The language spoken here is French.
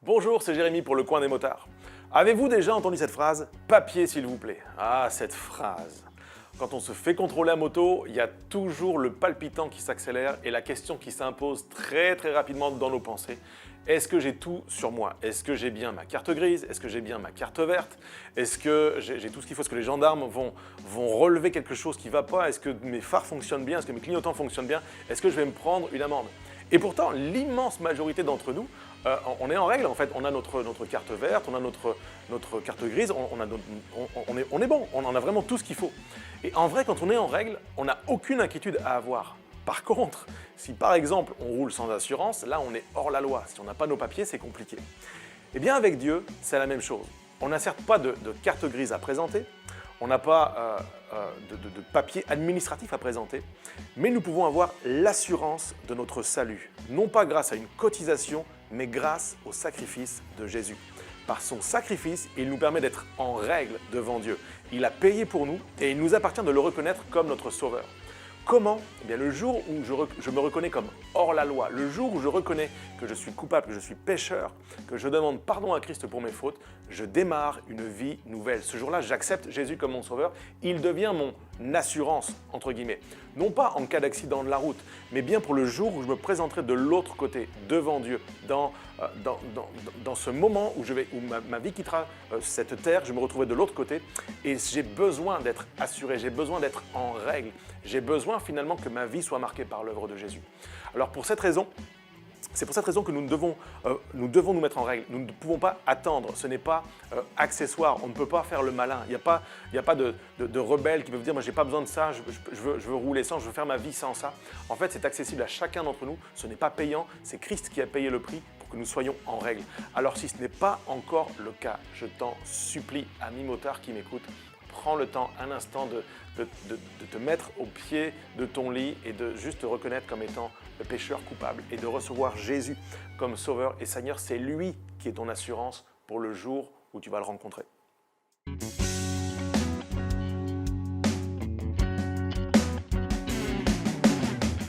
Bonjour, c'est Jérémy pour Le Coin des Motards. Avez-vous déjà entendu cette phrase « papier s'il vous plaît » Ah, cette phrase. Quand on se fait contrôler à moto, il y a toujours le palpitant qui s'accélère et la question qui s'impose très rapidement dans nos pensées. Est-ce que j'ai tout sur moi? Est-ce que j'ai bien ma carte grise? Est-ce que j'ai bien ma carte verte? Est-ce que j'ai tout ce qu'il faut? Est-ce que les gendarmes vont relever quelque chose qui ne va pas? Est-ce que mes phares fonctionnent bien? Est-ce que mes clignotants fonctionnent bien? Est-ce que je vais me prendre une amende? Et pourtant, l'immense majorité d'entre nous, on est en règle en fait. On a notre carte verte, on a notre carte grise, on est bon, on en a vraiment tout ce qu'il faut. Et en vrai, quand on est en règle, on n'a aucune inquiétude à avoir. Par contre, si par exemple on roule sans assurance, là on est hors la loi. Si on n'a pas nos papiers, c'est compliqué. Eh bien avec Dieu, c'est la même chose. On n'a certes pas de carte grise à présenter, on n'a pas de papier administratif à présenter, mais nous pouvons avoir l'assurance de notre salut. Non pas grâce à une cotisation, mais grâce au sacrifice de Jésus. Par son sacrifice, il nous permet d'être en règle devant Dieu. Il a payé pour nous et il nous appartient de le reconnaître comme notre sauveur. Comment? Eh bien, le jour où je me reconnais comme hors la loi, le jour où je reconnais que je suis coupable, que je suis pécheur, que je demande pardon à Christ pour mes fautes, je démarre une vie nouvelle. Ce jour-là, j'accepte Jésus comme mon sauveur. Il devient mon assurance, entre guillemets. Non pas en cas d'accident de la route, mais bien pour le jour où je me présenterai de l'autre côté, devant Dieu, dans ce moment où ma vie quittera cette terre, je me retrouverai de l'autre côté et j'ai besoin d'être assuré, j'ai besoin d'être en règle, j'ai besoin finalement que ma vie soit marquée par l'œuvre de Jésus. Alors pour cette raison, c'est pour cette raison que nous devons nous mettre en règle. Nous ne pouvons pas attendre, ce n'est pas accessoire, on ne peut pas faire le malin. Il n'y a pas de rebelles qui peuvent dire « moi j'ai pas besoin de ça, je veux rouler sans, je veux faire ma vie sans ça ». En fait, c'est accessible à chacun d'entre nous, ce n'est pas payant, c'est Christ qui a payé le prix pour que nous soyons en règle. Alors si ce n'est pas encore le cas, je t'en supplie, ami motard qui m'écoute, prends le temps, un instant, de te mettre au pied de ton lit et de juste te reconnaître comme étant le pécheur coupable et de recevoir Jésus comme sauveur et Seigneur. C'est lui qui est ton assurance pour le jour où tu vas le rencontrer.